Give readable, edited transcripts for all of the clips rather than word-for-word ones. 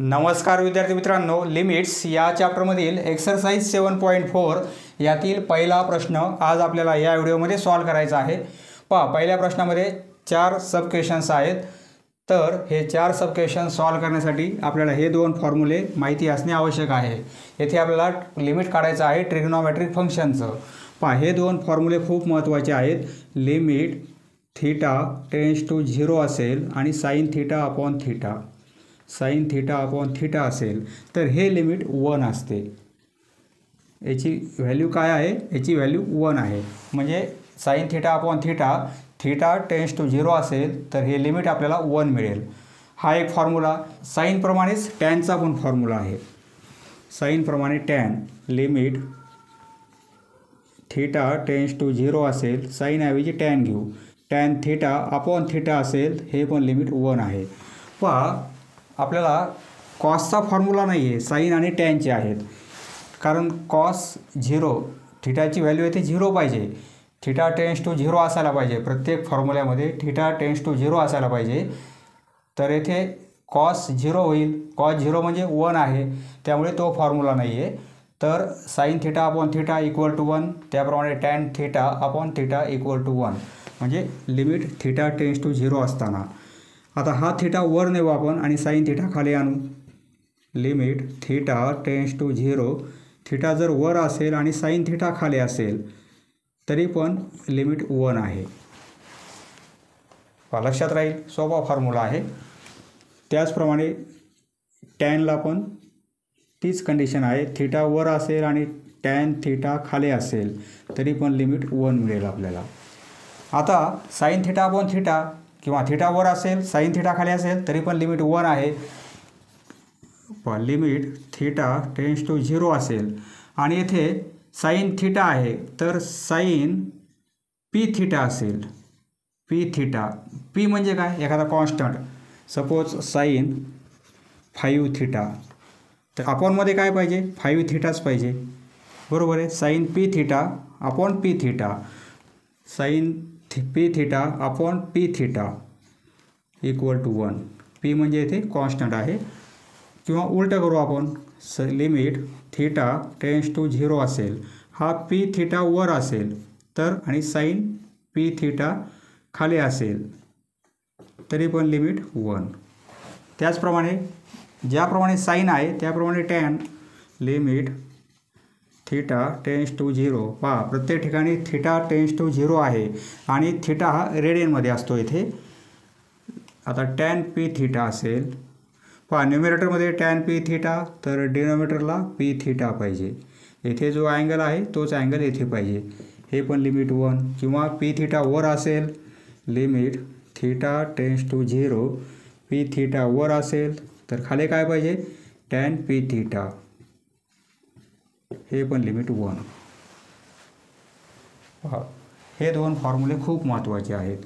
नमस्कार विद्यार्थी मित्रांनो, लिमिट्स या चॅप्टरमधील एक्सरसाइज 7.4 यातील पहिला प्रश्न आज आपल्याला या व्हिडिओमध्ये सॉल्व करायचा आहे। पहिल्या प्रश्नामध्ये 4 सब क्वेश्चन्स आहेत, तर हे 4 सब क्वेश्चन सॉल्व करण्यासाठी आपल्याला हे दोन फॉर्म्युले माहिती असणे आवश्यक आहे। येथे आपल्याला लिमिट काढायचं आहे ट्रिग्नोमेट्रिक फंक्शनचं। हे दोन फॉर्म्युले खूप महत्त्वाचे आहेत। लिमिट थीटा टेंड्स टू 0 असेल आणि साइन थीटा अपॉन थीटा असेल तर हे लिमिट 1 असते। याची व्हॅल्यू काय आहे? याची व्हॅल्यू 1 आहे। म्हणजे sine theta upon theta tends to 0 असेल तर हे लिमिट आपल्याला 1 मिळेल। हा एक फॉर्म्युला। साइन प्रमाणेच टॅनचा पण फॉर्म्युला आहे। साइन प्रमाणे tan limit theta tends to 0 असेल, साइन ऐवजी टॅन घेऊ, टॅन थीटा अपॉन थीटा असेल, हे पण लिमिट 1 आहे। आपल्याला कॉसचा फॉर्म्युला नाही आहे, साइन आणि टॅनचे आहेत। कारण कॉस 0 थीटाची व्हॅल्यू येथे 0 पाहिजे, थीटा टेंड्स टू 0 असायला पाहिजे। प्रत्येक फॉर्म्युल्यामध्ये थीटा टेंड्स टू 0 असायला पाहिजे, तर येथे कॉस 0 होईल। कॉस 0 म्हणजे 1 आहे, त्यामुळे तो फॉर्म्युला नाही आहे। तर sine theta upon theta equal to 1, त्याप्रमाणे tan theta upon theta equal to 1, म्हणजे लिमिट थीटा टेंड्स टू 0 असताना। आता हा थीटा वर नेऊ आपण आणि साइन थीटा खाली आणू। Limit theta tends to 0, theta जर वर असेल आणि साइन थीटा खाली असेल तरी पण लिमिट 1 आहे। लक्षात राहील, सोपा फॉर्म्युला आहे। त्याचप्रमाणे टॅनला पण तीच कंडिशन आहे, थीटा वर असेल आणि टॅन थीटा खाली असेल तरी पण लिमिट 1 मिळेल आपल्याला। आता साइन थीटा अपॉन थीटा किंवा थीटा वर असेल, साइन थीटा खाली असेल तरी पण लिमिट 1 आहे। लिमिट थीटा टेंड्स टू 0 असेल आणि येथे साइन थीटा आहे, तर साइन पी थीटा असेल। पी म्हणजे काय? एखादा कॉन्स्टंट, सपोज साइन 5 थीटा, तर अपॉनमध्ये काय पाहिजे? 5 थीटाच पाहिजे, बरोबर आहे। Sine P theta upon P theta, sine P theta upon P theta equal to 1। P म्हणजे इथे कॉन्स्टंट आहे। किंवा उलटं करू आपण, लिमिट थीटा टेंड्स टू 0 असेल, हा पी थीटा वर असेल तर, आणि साइन पी थीटा खाली असेल तरी पण लिमिट 1। त्याचप्रमाणे ज्याप्रमाणे साइन आहे त्याप्रमाणे tan limit theta tends to 0, प्रत्येक ठिकाणी थीटा टेंड्स टू 0 आहे आणि थीटा हा रेडियनमध्ये असतो इथे। आता टॅन पी थीटा असेल, न्यूमरेटरमध्ये टॅन पी थीटा, तर डिनोमिनेटरला पी थीटा पाहिजे। येथे जो अँगल आहे तोच अँगल येथे पाहिजे, हे पण लिमिट 1। किंवा पी थीटा वर असेल, limit theta tends to 0, P theta वर असेल तर खाली काय पाहिजे? टॅन पी थीटा, हे पण लिमिट 1। हे दोन फॉर्म्युले खूप महत्त्वाचे आहेत,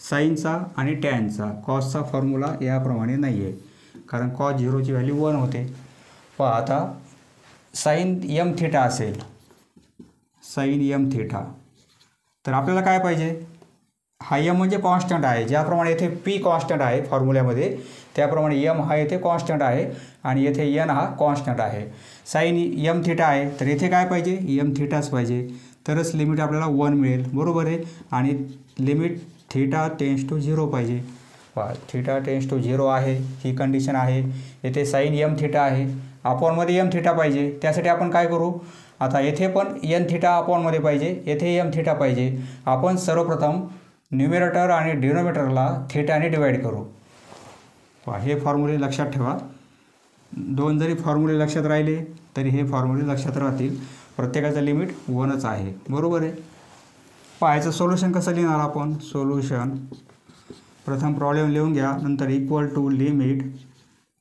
साइनचा आणि टॅनचा। कॉसचा फॉर्म्युला याप्रमाणे नाही आहे, कारण कॉस 0ची व्हॅल्यू 1 होते। आता साइन एम थीटा असेल, साइन एम थीटा, तर आपल्याला काय पाहिजे? हा एम म्हणजे कॉन्स्टंट आहे, ज्याप्रमाणे येथे पी कॉन्स्टंट आहे फॉर्म्युल्यामध्ये, त्याप्रमाणे एम हा येथे कॉन्स्टंट आहे आणि येथे एन हा कॉन्स्टंट आहे। साइन एम थीटा आहे, तर येथे काय पाहिजे? एम थीटाच पाहिजे, तरच लिमिट आपल्याला 1 मिळेल, बरोबर आहे। आणि लिमिट थीटा टेंड्स टू 0 पाहिजे। थीटा टेंड्स टू 0 आहे, ही कंडिशन आहे। येथे साइन एम थीटा आहे, अपॉनमध्ये एम थीटा पाहिजे, त्यासाठी आपण काय करू? आता येथे पण एन थीटा अपॉनमध्ये पाहिजे, येथे एम थीटा पाहिजे। आपण सर्वप्रथम न्यूमरेटर आणि डिनोमिनेटरला थीटाने डिवाइड करू। हे फॉर्म्युले लक्षात ठेवा, दोन जरी फॉर्म्युले लक्षात राहिले तरी हे फॉर्म्युले लक्षात राहतील। प्रत्येकाचं लिमिट 1च आहे, बरोबर आहे। याचं सोल्युशन कसं लिहिणार आपण? सोल्युशन प्रथम प्रॉब्लेम लिहून घ्या, नंतर equal to limit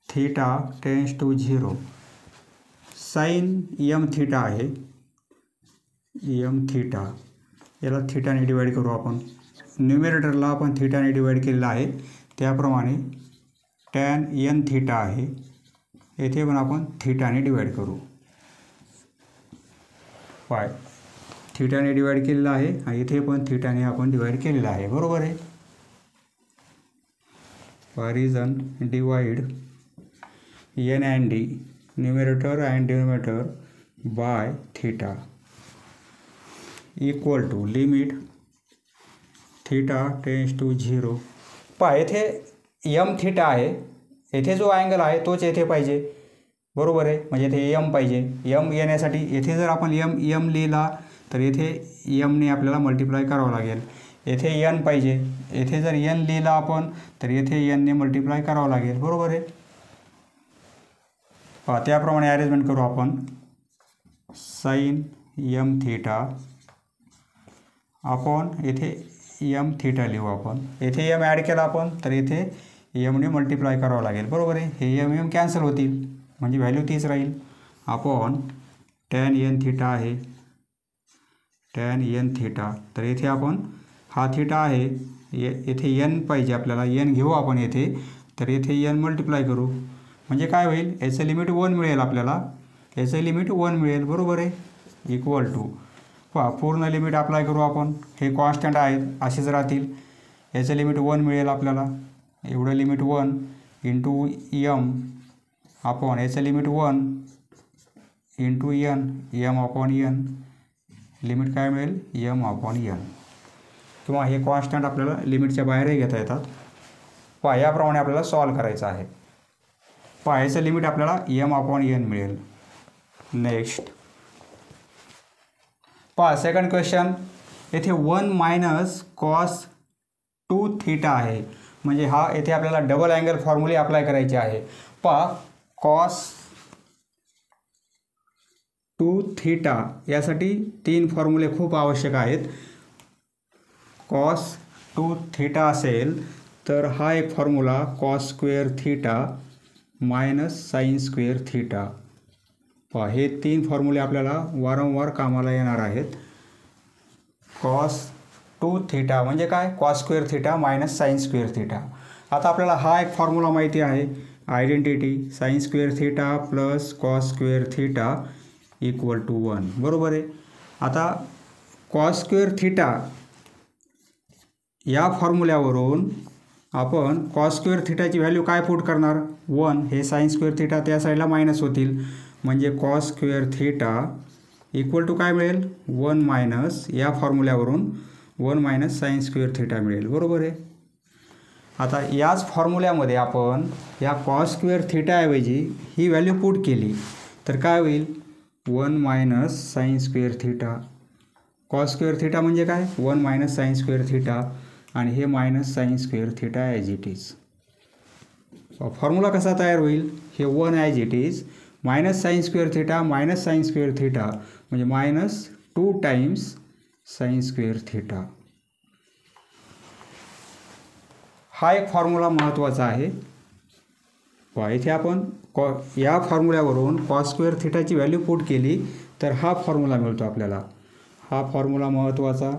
theta tends to 0, sine M theta आहे, एम थीटा, याला थीटाने डिवाइड करू आपण। न्यूमरेटरला आपण थीटाने डिवाइड केलेला आहे, त्याप्रमाणे टॅन एन थीटा आहे, येथे पण आपण थीटाने डिवाइड करू। थीटाने डिवाइड केलेला आहे आणि इथे पण थीटाने आपण डिवाइड केलेला आहे, बरोबर आहे। Reason divide N and D numerator and denominator by theta equal to limit theta tends to 0. पहा येथे यम थीटा आहे, येथे जो अँगल आहे तोच येथे पाहिजे, बरोबर आहे. म्हणजे येथे यम पाहिजे. यम येण्यासाठी येथे जर आपण यम लिहिला तर येथे यमने आपल्याला मल्टिप्लाय करावं लागेल. येथे एन पाहिजे, येथे जर एन लिहिला आपण तर येथे एनने मल्टिप्लाय करावं लागेल, बरोबर आहे. पहा त्याप्रमाणे अरेंजमेंट करू आपण. साईन यम थीटा आपण येथे यम थीटा लिहू आपण. येथे यम ॲड केला आपण तर येथे यमने मल्टिप्लाय करावं लागेल, बरोबर आहे. हे यम कॅन्सल होतील म्हणजे व्हॅल्यू तीच राहील. आपण टॅन एन थीटा आहे, टॅन एन थीटा, तर येथे आपण हा थीटा आहे, येथे एन पाहिजे आपल्याला, एन घेऊ आपण येथे, तर येथे एन मल्टिप्लाय करू म्हणजे काय होईल, याचं लिमिट 1 मिळेल आपल्याला, याचं लिमिट 1 मिळेल, बरोबर आहे. इक्वल टू पहा पूर्ण लिमिट अप्लाय करू आपण. हे कॉन्स्टंट आहेत असेच राहतील. याचं लिमिट 1 मिळेल आपल्याला, एवढं लिमिट 1 इंटू यम अपॉन याचं limit 1 into N, M upon N, limit काय मिळेल यम अपॉन एन. किंवा हे कॉन्स्टंट आपल्याला लिमिटच्या बाहेरही घेता येतात. पहा याप्रमाणे आपल्याला सॉल्व करायचं आहे. पहा याचं लिमिट आपल्याला यम अपॉन एन मिळेल. नेक्स्ट पहा सेकंड क्वेश्चन. येथे 1 मायनस कॉस 2 थीटा आहे, म्हणजे हा येथे आपल्याला डबल अँगल फॉर्म्युले अप्लाय करायचे आहे. पहा कॉस 2 थीटा यासाठी 3 फॉर्म्युले खूप आवश्यक आहेत. कॉस 2 थीटा असेल तर हा एक formula cos square theta minus sine square theta. पहा हे 3 फॉर्म्युले आपल्याला वारंवार कामाला येणार आहेत. कॉस 2 थीटा म्हणजे काय, cos square theta minus sine square theta. आता आपल्याला हा एक फॉर्म्युला माहिती आहे, identity sine square theta plus cos square theta equal to 1, बरोबर आहे. आता कॉस स्क्वेअर थीटा या फॉर्म्युल्यावरून आपण कॉस स्क्वेअर थीटाची व्हॅल्यू काय पुट करणार, 1. हे साइन स्क्वेअर थीटा त्या साईडला मायनस होतील, म्हणजे cos square theta equal to काय मिळेल 1 मायनस, या फॉर्म्युल्यावरून 1 मायनस साइन स्क्वेअर थीटा मिळेल, बरोबर आहे. आता याच फॉर्म्युल्यामध्ये आपण या कॉस स्क्वेअर थीटाऐवजी ही व्हॅल्यू पुट केली तर काय होईल 1 minus sine square theta. Cos square theta म्हणजे काय 1 मायनस साइन स्क्वेअर थीटा आणि हे minus sine square theta as it is. Formula कसा तयार होईल, हे 1 as it is minus sine square theta minus sine square theta म्हणजे minus 2 times sine square theta. हा एक फॉर्म्युला महत्त्वाचा आहे. इथे आपण या फॉर्म्युल्यावरून कॉस स्क्वेअर थीटाची व्हॅल्यू पुट केली तर हा फॉर्म्युला मिळतो आपल्याला. हा फॉर्म्युला महत्त्वाचा,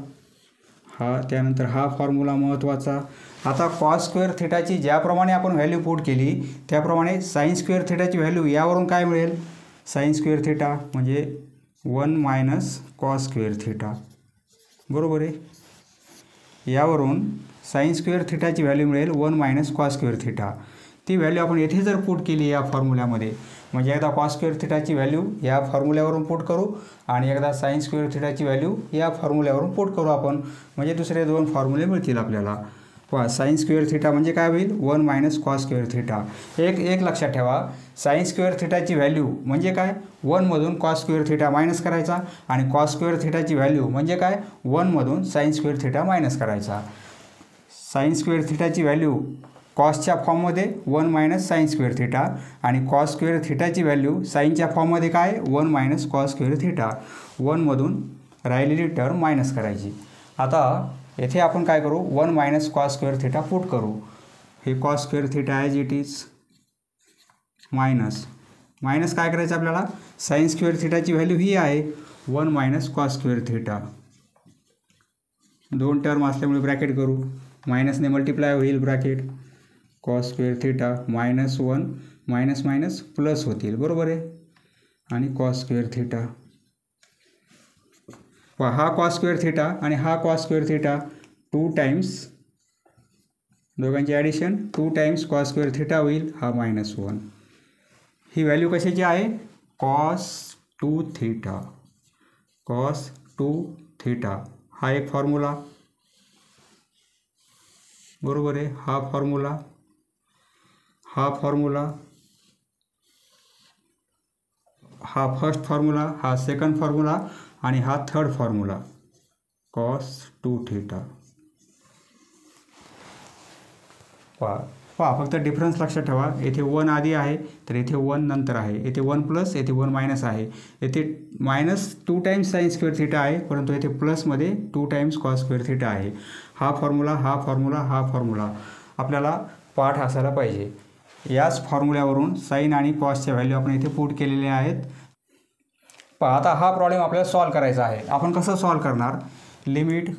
त्यानंतर हा फॉर्म्युला महत्त्वाचा. आता कॉस स्क्वेअर थीटाची ज्याप्रमाणे आपण व्हॅल्यू पुट केली त्याप्रमाणे साइन स्क्वेअर थीटाची व्हॅल्यू यावरून काय मिळेल, साइन स्क्वेअर थीटा म्हणजे 1 मायनस कॉस स्क्वेअर थीटा, बरोबर आहे. यावरून साइन स्क्वेअर थीटाची व्हॅल्यू मिळेल 1 मायनस कॉस स्क्वेअर थीटा. ती व्हॅल्यू आपण येथे जर पुट केली या फॉर्म्युल्यामध्ये, म्हणजे एकदा कॉस स्क्वेअर थीटाची व्हॅल्यू या फॉर्म्युल्यावरून पुट करू आणि एकदा साइन स्क्वेअर थीटाची व्हॅल्यू या फॉर्म्युल्यावरून पुट करू आपण, म्हणजे दुसरे 2 फॉर्म्युले मिळतील आपल्याला. पहा साइन स्क्वेअर थीटा म्हणजे काय होईल 1 मायनस कॉस स्क्वेअर थीटा. एक लक्षात ठेवा, साइन स्क्वेअर थीटाची व्हॅल्यू म्हणजे काय 1 मधून कॉस स्क्वेअर थीटा मायनस करायचा आणि कॉस स्क्वेअर थीटाची व्हॅल्यू म्हणजे काय 1 मधून साइन स्क्वेअर थीटा मायनस करायचा. साइन स्क्वेअर थीटाची व्हॅल्यू कॉसच्या फॉर्ममध्ये 1 मायनस साइन स्क्वेअर थीटा आणि कॉस स्क्वेअर थीटाची व्हॅल्यू साइनच्या फॉर्ममध्ये काय 1 मायनस कॉस स्क्वेअर थीटा. 1मधून राहिलेली टर्म मायनस करायची. आता येथे आपण काय करू 1 minus cos square theta put करू. हे cos square theta as it is minus काय करायचं आपल्याला, साइन स्क्वेअर थीटाची व्हॅल्यू ही आहे 1 minus cos square theta. 2 term असल्यामुळे ब्रॅकेट करू, मायनसने मल्टिप्लाय होईल bracket, cos square theta minus 1 minus minus plus होतील, बरोबर आहे. आणि कॉस स्क्वेअर थीटा, हा कॉस स्क्वेअर थीटा आणि हा कॉस स्क्वेअर थीटा 2 टाइम्स, दोघांचे addition 2 times cos square theta होईल, हा -1. ही व्हॅल्यू कशाची आहे? Cos 2 theta. कॉस 2 थीटा हा एक फॉर्म्युला, बरोबर आहे. हा फॉर्म्युला, हा फर्स्ट फॉर्म्युला, हा सेकंड फॉर्म्युला आणि हा थर्ड फॉर्म्युला. Cos 2 theta. पहा फक्त डिफरन्स लक्षात ठेवा. येथे 1 आधी आहे तर येथे 1 नंतर आहे. येथे 1 प्लस, येथे 1 मायनस आहे. येथे -2 टाइम्स साइन स्क्वेअर थीटा आहे, परंतु येथे प्लसमध्ये 2 टाइम्स कॉस स्क्वेअर थीटा आहे. हा फॉर्म्युला, हा फॉर्म्युला, हा फॉर्म्युला आपल्याला पाठ असायला पाहिजे. याच फॉर्म्युल्यावरून साइन आणि कॉसच्या व्हॅल्यू आपण इथे पुट केलेल्या आहेत. पहा आता हा प्रॉब्लेम आपल्याला सॉल्व करायचा आहे. आपण कसं सॉल्व करणार? Limit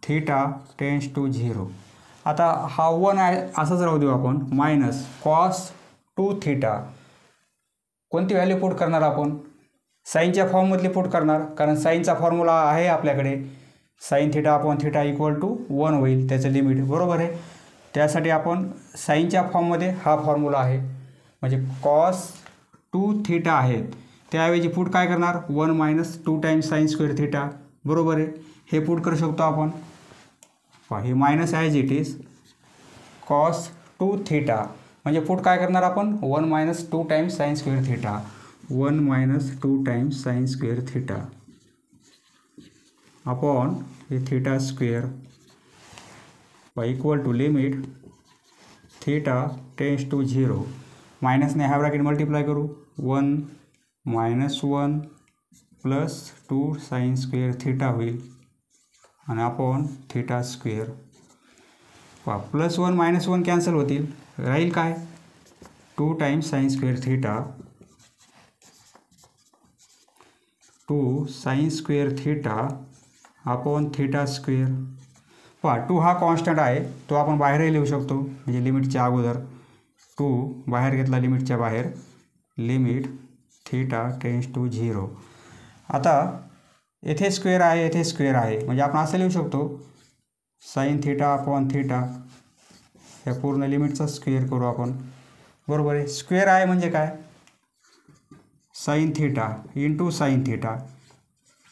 theta tends to 0. आता हा 1 आहे असंच राहू देऊ आपण. Minus cos 2 theta. कोणती व्हॅल्यू पुट करणार आपण? साईनच्या फॉर्ममधली पुट करणार, कारण साईनचा फॉर्म्युला आहे आपल्याकडे. Sine theta upon theta equal to 1 होईल त्याचं लिमिट, बरोबर आहे. त्यासाठी आपण साईनच्या फॉर्ममध्ये हा फॉर्म्युला आहे, म्हणजे कॉस 2 थीटा आहेत त्याऐवजी पुट काय करणार? 1 minus 2 times sine square theta, बरोबर आहे. हे पुट करू शकतो आपण. हे minus as it is cos 2 theta, म्हणजे पुट काय करणार आपण? 1 minus 2 times sine square theta. 1 minus 2 times sine square theta upon हे theta square equal to limit theta tends to 0. मायनसने हा ब्रॅकेट मल्टिप्लाय करू. 1 minus 1 plus 2 sine square theta होईल आणि upon theta square. Plus 1 minus 1 cancel होतील, राहील काय? 2 times sine square theta. 2 sine square theta upon theta square. 2 हा constant आहे, तो आपण बाहेरही लिहू शकतो, म्हणजे लिमिटच्या अगोदर 2 बाहेर घेतला, लिमिटच्या बाहेर. Limit theta tends to 0. आता येथे स्क्वेअर आहे, येथे स्क्वेअर आहे, म्हणजे आपण असं लिहू शकतो साइन थीटा अपॉन थीटा. या पूर्ण लिमिटचा स्क्वेअर करू आपण, बरोबर आहे. स्क्वेअर आहे म्हणजे काय? Sine theta into sine theta,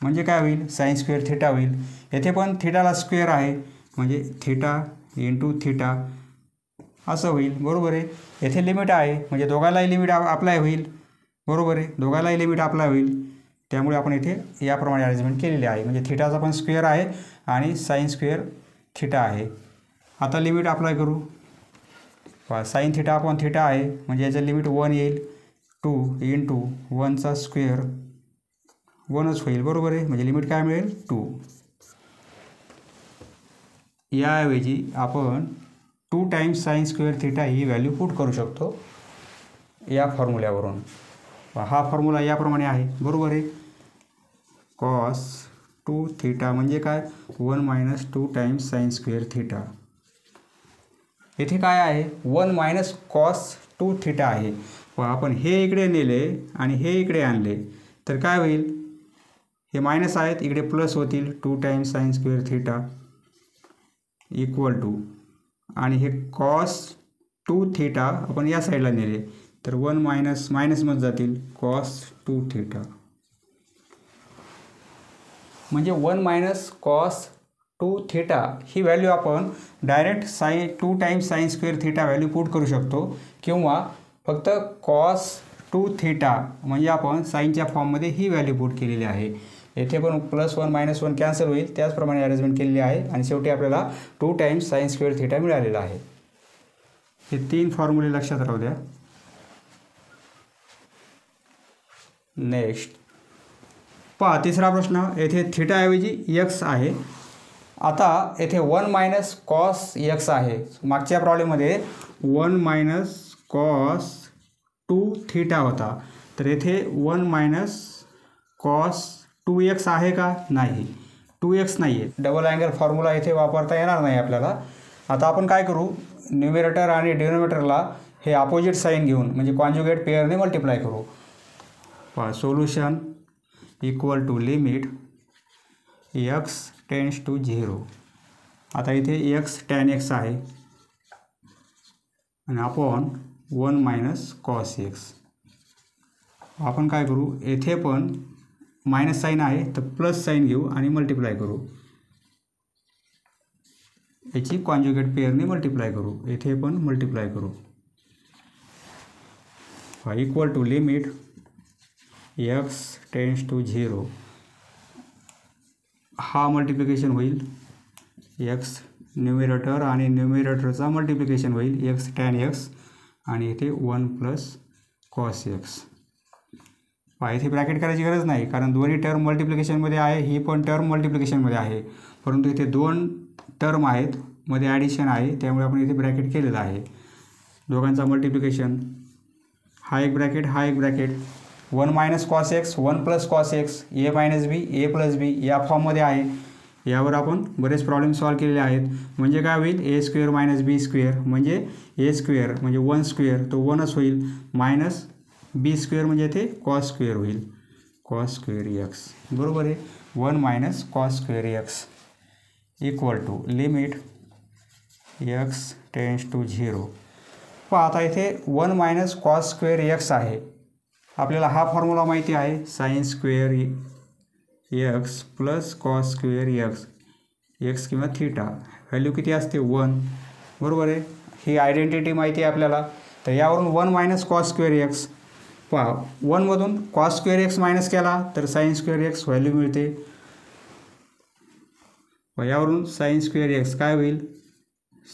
म्हणजे काय होईल? साइन स्क्वेअर थीटा होईल. येथे पण थीटाला स्क्वेअर आहे, म्हणजे थीटा इंटू थीटा असं होईल, बरोबर आहे. येथे लिमिट आहे, म्हणजे दोघांनाही लिमिट अप्लाय होईल, बरोबर आहे. दोघांनाही लिमिट अप्लाय होईल, त्यामुळे आपण इथे याप्रमाणे अरेंजमेंट केलेली आहे. म्हणजे थीटाचा पण स्क्वेअर आहे आणि साइन स्क्वेअर थीटा आहे. आता लिमिट अप्लाय करू. साइन थीटा अपॉन थीटा आहे, म्हणजे याचं लिमिट 1 येईल. 2 इंटू 1चा स्क्वेअर 1च होईल, बरोबर आहे. म्हणजे लिमिट काय मिळेल? 2. याऐवजी आपण 2 टाइम्स साइन स्क्वेअर थीटा ही व्हॅल्यू पुट करू शकतो या फॉर्म्युल्यावरून. हा फॉर्म्युला याप्रमाणे आहे, बरोबर आहे. कॉस 2 थीटा म्हणजे काय? 1 minus 2 times sine square theta. येथे काय आहे? 1 मायनस कॉस 2 थीटा आहे. आपण हे इकडे नेले आणि हे इकडे आणले तर काय होईल? हे मायनस आहेत, इकडे प्लस होतील. 2 times sine square theta equal to, आणि हे कॉस 2 थीटा आपण या साईडला नेले तर 1 मायनस मायनसमध्ये जातील. कॉस 2 थीटा म्हणजे 1 मायनस कॉस 2 थीटा ही व्हॅल्यू आपण direct 2 times sine square theta value put करू शकतो, किंवा फक्त कॉस 2 थीटा म्हणजे आपण साईनच्या फॉर्ममध्ये ही व्हॅल्यू पुट केलेली आहे. येथे पण +1 -1 कॅन्सल होईल, त्याचप्रमाणे अरेंजमेंट केलेली आहे आणि शेवटी आपल्याला 2 टाइम्स साइन स्क्वेअर थीटा मिळालेला आहे. हे 3 फॉर्म्युले लक्षात राहू द्या. नेक्स्ट पहा तिसरा प्रश्न. येथे थीटाऐवजी x आहे. आता येथे 1 मायनस कॉस x आहे. मागच्या प्रॉब्लेममध्ये 1 मायनस कॉस 2 थीटा होता, तर येथे 1 मायनस कॉस 2x आहे का? नाही, 2x नाही आहे. डबल अँगल फॉर्म्युला येथे वापरता येणार नाही आपल्याला. आता आपण काय करू? न्यूमरेटर आणि डिनोमिनेटरला हे अपोजिट साईन घेऊन, म्हणजे कॉन्जुगेट पेअरने मल्टिप्लाय करू. Solution equal to limit x tends to 0. आता इथे x tan x आहे आणि अपॉन 1 मायनस कॉस एक्स. आपण काय करू, येथे पण मायनस साईन आहे तर प्लस साईन घेऊ आणि मल्टिप्लाय करू. याची कॉन्जुगेट पेअरने मल्टिप्लाय करू. येथे पण मल्टिप्लाय करू. Equal to limit x tends to 0. हा मल्टिप्लिकेशन होईल x न्यूमिरेटर आणि न्यूमिरेटरचा मल्टिप्लिकेशन होईल x टॅन x आणि इथे 1 प्लस कॉस एक्स. इथे ब्रॅकेट करायची गरज नाही कारण दोन्ही टर्म मल्टिप्लिकेशनमध्ये आहे, ही पण टर्म मल्टिप्लिकेशनमध्ये आहे, परंतु इथे दोन टर्म आहेत, मध्ये ॲडिशन आहे, त्यामुळे आपण इथे ब्रॅकेट केलेलं आहे. दोघांचा मल्टिप्लिकेशन, हा एक ब्रॅकेट, हा एक bracket. 1 minus cos x, 1 plus cos x, a minus b, a plus b या फॉर्ममध्ये आहे. यावर आपण बरेच प्रॉब्लेम सॉल्व केलेले आहेत. म्हणजे काय होईल, ए स्क्वेअर मायनस बी स्क्वेअर म्हणजे ए स्क्वेअर म्हणजे 1 स्क्वेअर तो 1च होईल, मायनस बी स्क्वेअर म्हणजे ते कॉस स्क्वेअर होईल, कॉस स्क्वेअर एक्स. बरोबर आहे. 1 minus cos square X equal to limit X tends to 0. पहा आता इथे 1 मायनस कॉस स्क्वेअर एक्स आहे. आपल्याला हा फॉर्म्युला माहिती आहे, sign square x plus cos square x, x किंवा थीटा व्हॅल्यू किती असते 1. बरोबर आहे. ही आयडेंटिटी माहिती आहे आपल्याला. तर यावरून 1 मायनस कॉस स्क्वेअर एक्स, पहा 1मधून कॉस स्क्वेअर एक्स मायनस केला तर साइन स्क्वेअर एक्स व्हॅल्यू मिळते. यावरून साइन स्क्वेअर एक्स काय होईल,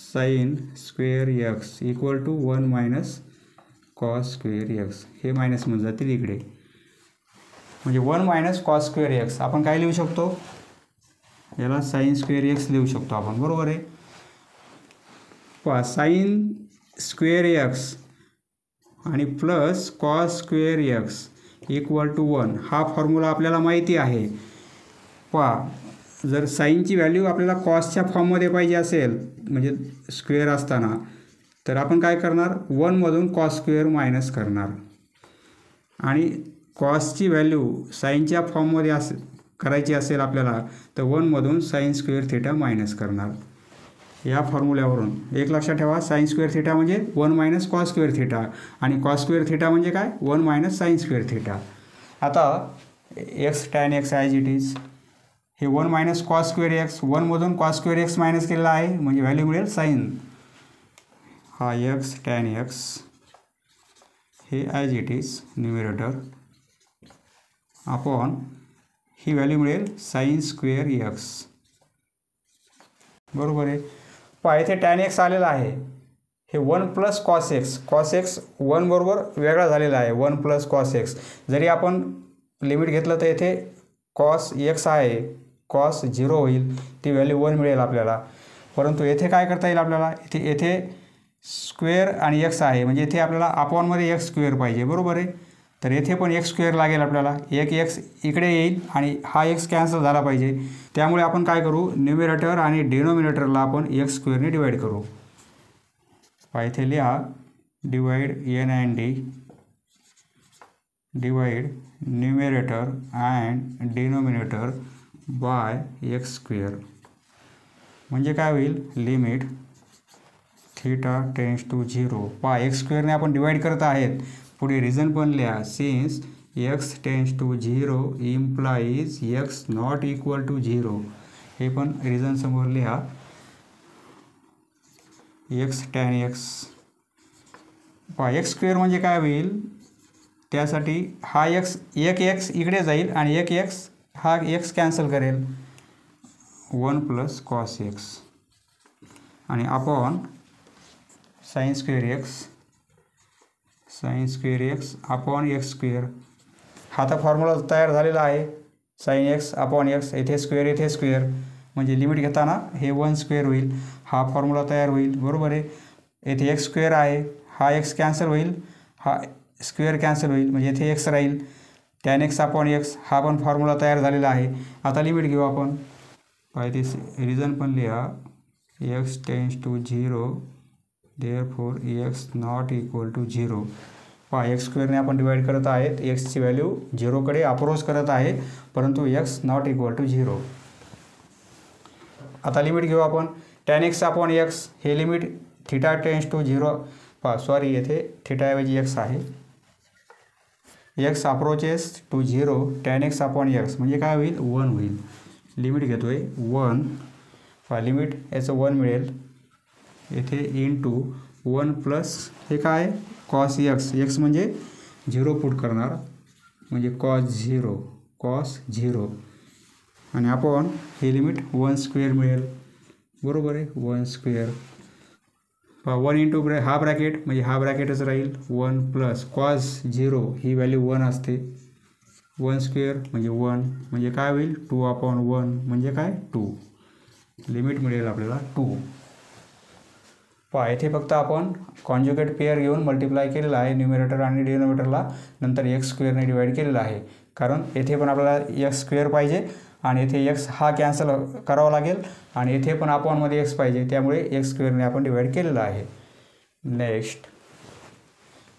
sine square X equal to 1 minus cos square X. हे मायनस म्हणून जातील इकडे, म्हणजे 1 मायनस कॉस स्क्वेअर एक्स. आपण काय लिहू शकतो, याला साइन स्क्वेअर एक्स लिहू शकतो आपण. बरोबर आहे. पहा साइन स्क्वेअर एक्स आणि plus cos square X equal to 1 हा फॉर्म्युला आपल्याला माहिती आहे. पहा जर साईनची व्हॅल्यू आपल्याला कॉसच्या फॉर्ममध्ये पाहिजे असेल म्हणजे स्क्वेअर असताना, तर आपण काय करणार, 1मधून कॉस स्क्वेअर मायनस करणार आणि कॉसची व्हॅल्यू साईनच्या फॉर्ममध्ये करायची असेल आपल्याला तर 1मधून साइन स्क्वेअर थिटा मायनस करणार. या फॉर्म्युल्यावरून एक लक्षात ठेवा, साइन स्क्वेअर थिटा म्हणजे 1 मायनस कॉस स्क्वेअर थिटा आणि कॉस स्क्वेअर थिटा म्हणजे काय, 1 मायनस साइन स्क्वेअर थिटा. आता x tan x as it is, हे 1 मायनस कॉस स्क्वेअर एक्स, 1मधून कॉस स्क्वेअर एक्स मायनस केलेला आहे म्हणजे व्हॅल्यू मिळेल साइन. हा एक्स टॅन एक्स हे as it is numerator upon ही व्हॅल्यू मिळेल साइन स्क्वेअर एक्स. बरोबर आहे. पहा इथे टॅन एक्स आलेला आहे, हे 1 plus cos x, cos x 1 बरोबर वेगळा झालेला आहे, 1 प्लस कॉस एक्स. जरी आपण लिमिट घेतलं तर इथे कॉस एक्स आहे, कॉस 0 होईल, ती व्हॅल्यू 1 मिळेल आपल्याला. परंतु येथे काय करता येईल आपल्याला, येथे स्क्वेअर आणि एक्स आहे म्हणजे इथे आपल्याला अपॉनमध्ये एक्स स्क्वेअर पाहिजे. बरोबर आहे. तर येथे पण एक्स स्क्वेअर लागेल आपल्याला, एक एक्स इकडे येईल आणि हा एक्स कॅन्सल झाला पाहिजे. त्यामुळे आपण काय करू, न्यूमिरेटर आणि डिनोमिनेटरला आपण एक्स स्क्वेअरने डिवाईड करू. इथे लिहा divide N and D, divide numerator and denominator by X square. म्हणजे काय होईल, लिमिट थीटा टेन्स टू 0. पहा एक्स स्क्वेअरने आपण डिवाईड करत आहेत. पुढे रिझन पण लिहा, since X tends to 0 implies X not equal to 0. हे पण रिझन समोर लिहा. एक्स टॅन एक्स, पहा एक्स स्क्वेअर म्हणजे काय होईल, त्यासाठी हा एक्स, एक एक्स इकडे जाईल आणि एक एक्स हा एक्स कॅन्सल करेल, 1 प्लस कॉस एक्स आणि upon sine square x, sign square x upon X square. हा तर फॉर्म्युला तयार झालेला आहे, साइन एक्स अपॉन एक्स, येथे स्क्वेअर येथे स्क्वेअर, म्हणजे लिमिट घेताना हे 1 स्क्वेअर होईल, हा फॉर्म्युला तयार होईल. बरोबर आहे. येथे एक्स स्क्वेअर आहे, हा एक्स कॅन्सल होईल, हा स्क्वेअर कॅन्सल होईल म्हणजे येथे एक्स राहील, टॅन एक्स अपॉन एक्स, हा पण फॉर्म्युला तयार झालेला आहे. आता लिमिट घेऊ आपण. पाहिजे रिझन पण लिहा, X tends to 0 therefore X not equal to 0. पहा एक्स स्क्वेअरने आपण डिवाईड करत आहेत, एक्सची व्हॅल्यू 0कडे अप्रोच करत आहे, परंतु एक्स नॉट इक्वल टू 0. आता लिमिट घेऊ आपण. टॅन एक्स अपॉन एक्स, हे limit theta tends to 0 sorry येथे थीटाऐवजी एक्स आहे. X approaches to 0 tan x upon X म्हणजे काय होईल 1 होईल. लिमिट घेतो आहे 1 लिमिट याचं 1 मिळेल येथे इंटू 1 प्लस हे काय कॉस एक्स म्हणजे 0 पुट करणार म्हणजे कॉस 0 आणि अपॉन हे लिमिट 1 स्क्वेअर मिळेल बरोबर आहे 1 स्क्वेअर 1 इंटू हा ब्रॅकेट म्हणजे हा ब्रॅकेटच राहील 1 प्लस कॉस 0 ही व्हॅल्यू 1 असते 1 स्क्वेअर म्हणजे 1 म्हणजे काय होईल 2 अपॉन 1 म्हणजे काय 2 लिमिट मिळेल आपल्याला 2. येथे फक्त आपण कॉन्जुगेट पेअर घेऊन मल्टिप्लाय केलेला आहे न्यूमरेटर आणि डिनोमिनेटरला नंतर एक्स स्क्वेअरने डिवाइड केलेला आहे कारण येथे पण आपल्याला एक्स स्क्वेअर पाहिजे आणि येथे एक्स हा कॅन्सल करावा लागेल आणि येथे पण अपॉनमध्ये एक्स पाहिजे त्यामुळे एक्स स्क्वेअरने आपण डिवाइड केलेला आहे. नेक्स्ट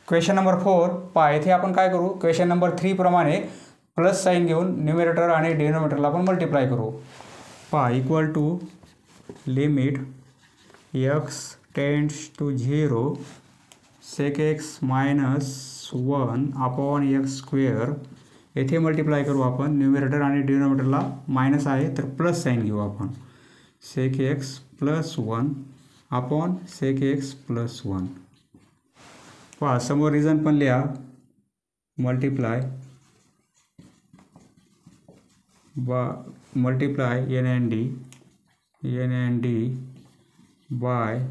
क्वेश्चन नंबर 4 येथे आपण काय करू क्वेश्चन नंबर 3 प्रमाणे प्लस साईन घेऊन न्यूमरेटर आणि डिनोमिनेटरला आपण मल्टिप्लाय करू. Equal to limit x tends to 0 sec x minus 1 upon X square येथे मल्टिप्लाय करू आपण न्यूमरेटर आणि डिनोमिनेटरला मायनस आहे तर प्लस साईन घेऊ आपण sec x plus 1 upon sec x plus 1 समोर रिझन पण लिहा multiply n and d by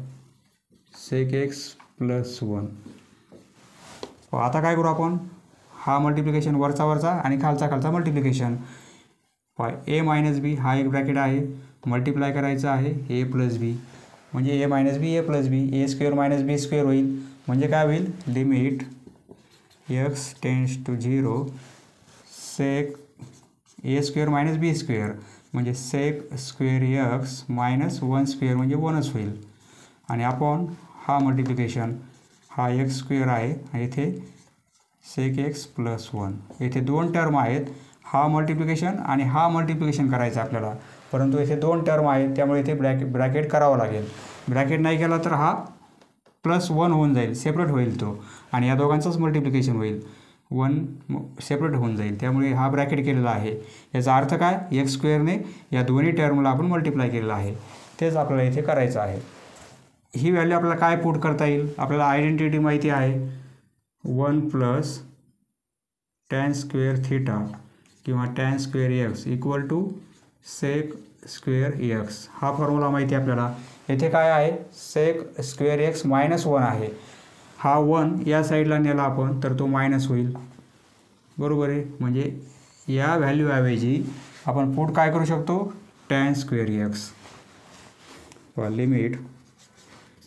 sec x plus 1. आता काय करू आपण हा मल्टिप्लिकेशन वरचा आणि खालचा मल्टिप्लिकेशन ए मायनस बी हा एक ब्रॅकेट आहे मल्टिप्लाय करायचं आहे ए प्लस बी म्हणजे a minus b a plus b a square minus b square होईल म्हणजे काय होईल limit x tends to 0 sec a square minus b square म्हणजे sec square x minus 1 square म्हणजे 1च होईल आणि अपॉन हा मल्टिप्लिकेशन हा एक्स स्क्वेअर आहे आणि येथे सेक एक्स प्लस 1 येथे 2 टर्म आहेत हा मल्टिप्लिकेशन आणि हा मल्टिप्लिकेशन करायचं आपल्याला परंतु येथे 2 टर्म आहेत त्यामुळे इथे ब्रॅकेट करावं लागेल. ब्रॅकेट नाही केला तर हा प्लस 1 होऊन जाईल सेपरेट होईल तो आणि या दोघांचंच मल्टिप्लिकेशन होईल 1 सेपरेट होऊन जाईल त्यामुळे हा ब्रॅकेट केलेला आहे. याचा अर्थ काय एक्स स्क्वेअरने या दोन्ही टर्मला आपण मल्टिप्लाय केलेलं आहे तेच आपल्याला इथे करायचं आहे. ही व्हॅल्यू आपल्याला काय पुट करता येईल आपल्याला आयडेंटिटी माहिती आहे 1 प्लस टॅन स्क्वेअर थीटा किंवा tan square X equal to sec square X हा फॉर्म्युला माहिती आहे आपल्याला. येथे काय आहे सेक स्क्वेअर एक्स मायनस 1 आहे हा 1 या साईडला नेला आपण तर तो मायनस होईल बरोबर आहे म्हणजे या व्हॅल्यू ऐवजी आपण पुट काय करू शकतो tan square x limit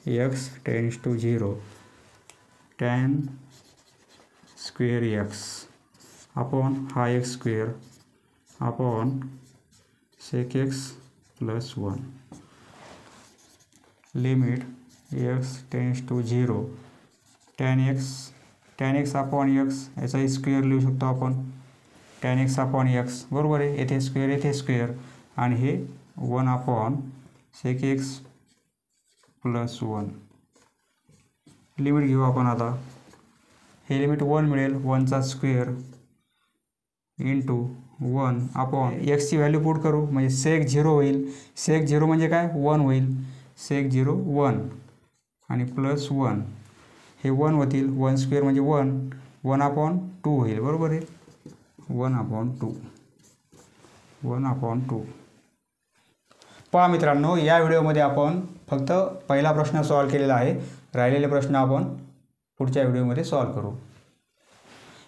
x tends to 0 tan square x upon हा x square upon sec x plus 1 limit x tends to 0 tan x upon x याचा स्क्वेअर लिहू शकतो आपण टॅन एक्स अपॉन एक्स बरोबर आहे येथे स्क्वेअर आणि हे 1 upon sec x plus 1 limit घेऊ आपण आता हे लिमिट 1 मिळेल 1चा स्क्वेअर इंटू 1 अपॉन एक्सची व्हॅल्यू पुट करू म्हणजे सेक 0 होईल सेक 0 म्हणजे काय 1 होईल सेक 0 1 आणि प्लस 1 हे 1 होतील 1 स्क्वेअर म्हणजे 1 अपॉन 2 होईल बरोबर आहे 1 अपॉन 2 पहा मित्रांनो या व्हिडिओमध्ये आपण फक्त पहिला प्रश्न सॉल्व केलेला आहे राहिलेले प्रश्न आपण पुढच्या व्हिडिओमध्ये सॉल्व करू.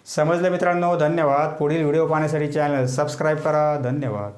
समजलं मित्रांनो धन्यवाद. पुढील व्हिडिओ पाहण्यासाठी चॅनल सबस्क्राईब करा. धन्यवाद.